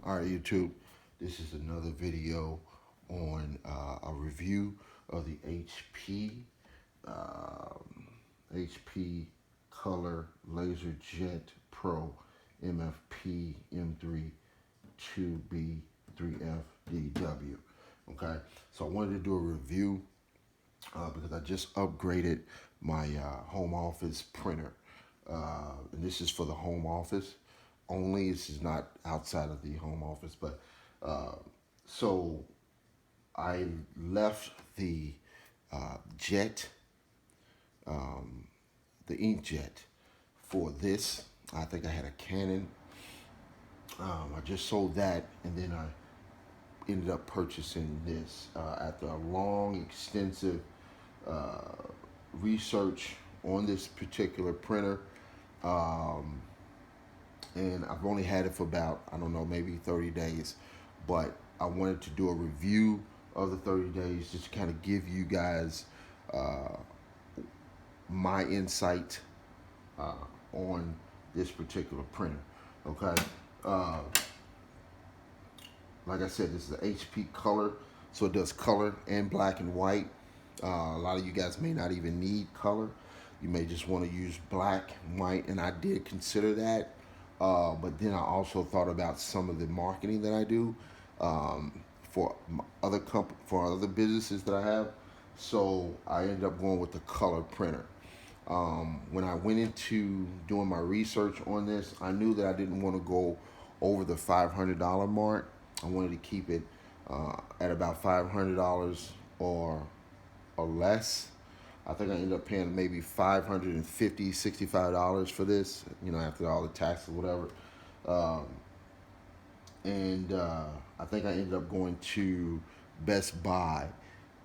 All right, YouTube, this is another video on a review of the um, HP Color Laser Jet Pro MFP M283fdw. Okay, so I wanted to do a review because I just upgraded my home office printer. And this is for the home office only. This is not outside of the home office, but uh, so I left the jet, the inkjet, for this. I think I had a Canon. I just sold that, and then I ended up purchasing this after a long, extensive uh, research on this particular printer. Um, and I've only had it for about, I don't know, maybe 30 days. But I wanted to do a review of the 30 days, just to kind of give you guys uh, my insight uh, on this particular printer. Okay. Uh, like I said, this is the HP Color, so it does color and black and white. A lot of you guys may not even need color. You may just want to use black and white, and I did consider that. But then I also thought about some of the marketing that I do for for other businesses that I have. So I ended up going with the color printer. When I went into doing my research on this, I knew that I didn't want to go over the $500 mark. I wanted to keep it at about $500 or less. I think I ended up paying maybe $565 for this, after all the taxes, whatever. Um, and I think I ended up going to Best Buy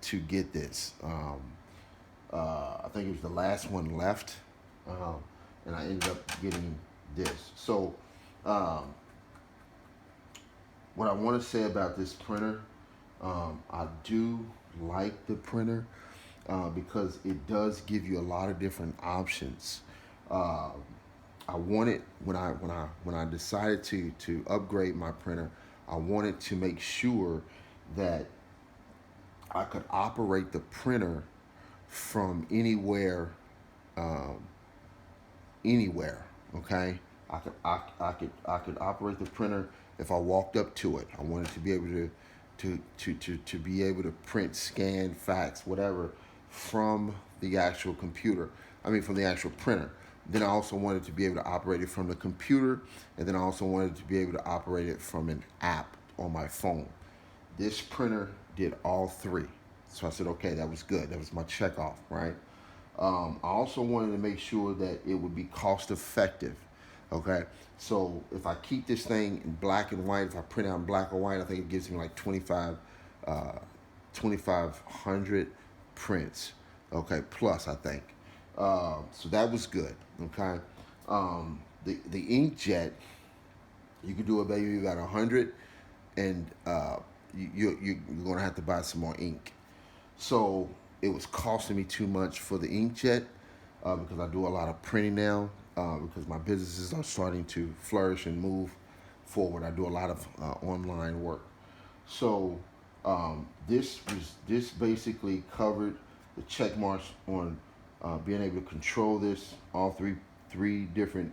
to get this. I think it was the last one left, um, and I ended up getting this. So, um, what I want to say about this printer, I do like the printer because it does give you a lot of different options. Uh, I wanted when I decided to upgrade my printer, I wanted to make sure that I could operate the printer from um, anywhere. Okay, I could operate the printer if I walked up to it. I wanted to be able to be able to print, scan, fax, whatever, from the actual computer. I mean, from the actual printer. Then I also wanted to be able to operate it from the computer, and then I also wanted to be able to operate it from an app on my phone. This printer did all three. So I said, okay, that was good. That was my check off, right? I also wanted to make sure that it would be cost effective. Okay, so if I keep this thing in black and white, if I print out in black and white, I think it gives me like 2,500 prints. Okay, plus I think. So that was good. Okay, the inkjet, you can do it maybe about 100, and you're gonna have to buy some more ink. So it was costing me too much for the inkjet because I do a lot of printing now because my businesses are starting to flourish and move forward. I do a lot of online work. So this basically covered the check marks on being able to control this, all three different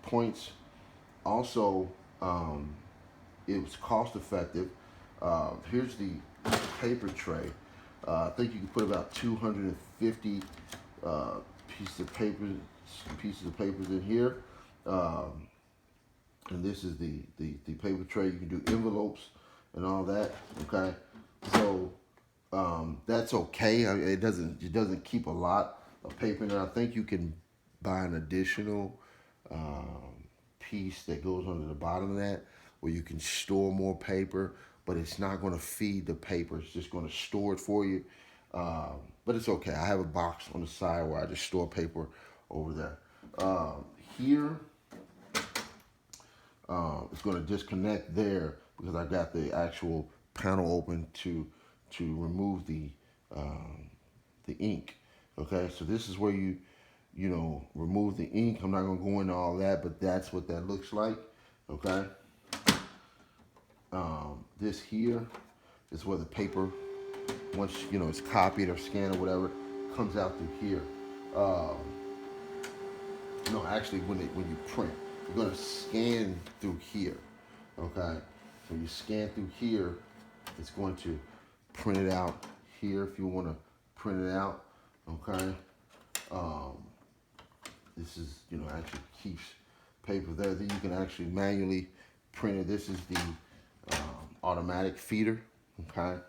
points. Also, um, it was cost effective. Here's the paper tray. I think you can put about 250 uh, pieces of paper pieces of papers in here. Um, and this is the paper tray. You can do envelopes and all that. Okay, so that's okay. It doesn't keep a lot of paper in there. I think you can buy an additional piece that goes under the bottom of that, where you can store more paper, but it's not going to feed the paper. It's just going to store it for you. But it's okay. I have a box on the side where I just store paper over there. Here, it's going to disconnect there because I got the actual panel open to remove the ink. Okay, so this is where you remove the ink. I'm not going to go into all that, but that's what that looks like. Okay. This here is where the paper, once it's copied or scanned or whatever, comes out through here. Um, no, actually, when you print, you're gonna scan through here. Okay, so you scan through here, it's going to print it out here if you want to print it out. Okay, um, this is actually keeps paper there. Then you can actually manually print it. This is the automatic feeder. Okay.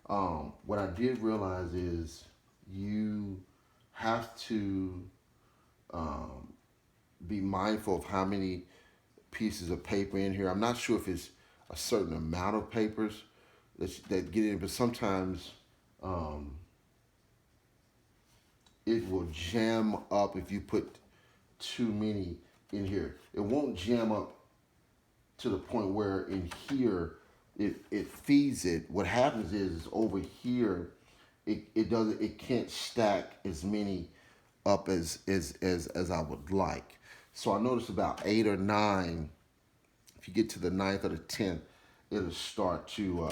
What I did realize is you have to be mindful of how many pieces of paper in here. I'm not sure if it's a certain amount of papers that get in, but sometimes it will jam up if you put too many in here. It won't jam up to the point where in here it feeds it. What happens is over here it can't stack as many up as I would like. So I noticed about 8 or 9. If you get to the 9th or the 10th, it'll start to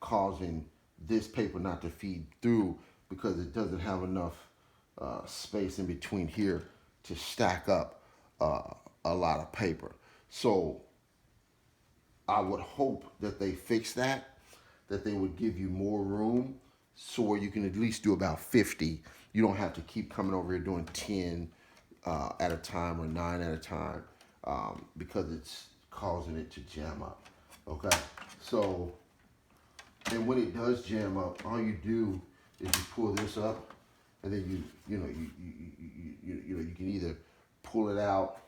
causing this paper not to feed through because it doesn't have enough space in between here to stack up a lot of paper. So I would hope that they fix that they would give you more room so you can at least do about 50. You don't have to keep coming over here doing 10 at a time or 9 at a time because it's causing it to jam up. Okay, so and when it does jam up, all you do is you pull this up, and then you can either pull it out,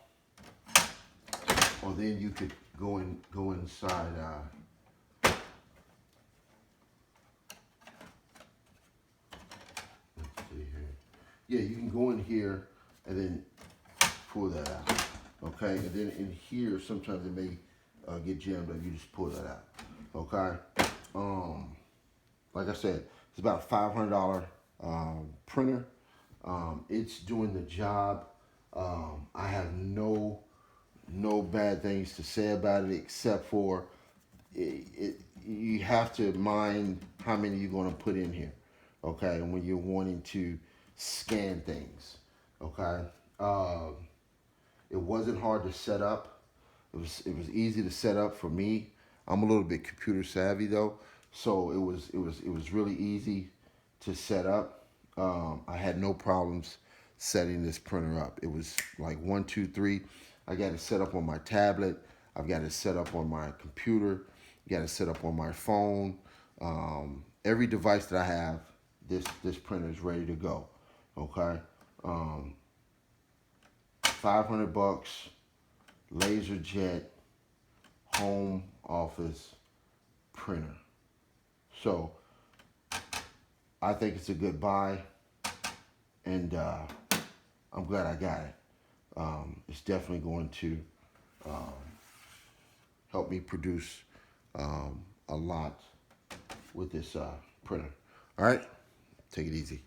or then you could go inside. Let's see here. Yeah, you can go in here and then pull that out. Okay, and then in here sometimes it may get jammed up. You just pull that out. Okay. Like I said, it's about a $500 printer. It's doing the job. I have no bad things to say about it except for you have to mind how many you're going to put in here. Okay, and when you're wanting to scan things. Okay. It wasn't hard to set up. It was easy to set up for me. I'm a little bit computer savvy though, so it was really easy to set up. I had no problems setting this printer up. It was like 1, 2, 3. I got it set up on my tablet. I've got it set up on my computer. Got it set up on my phone. Every device that I have, this printer is ready to go. Okay. $500, LaserJet home office printer. So I think it's a good buy, and I'm glad I got it. It's definitely going to help me produce a lot with this printer. All right, take it easy.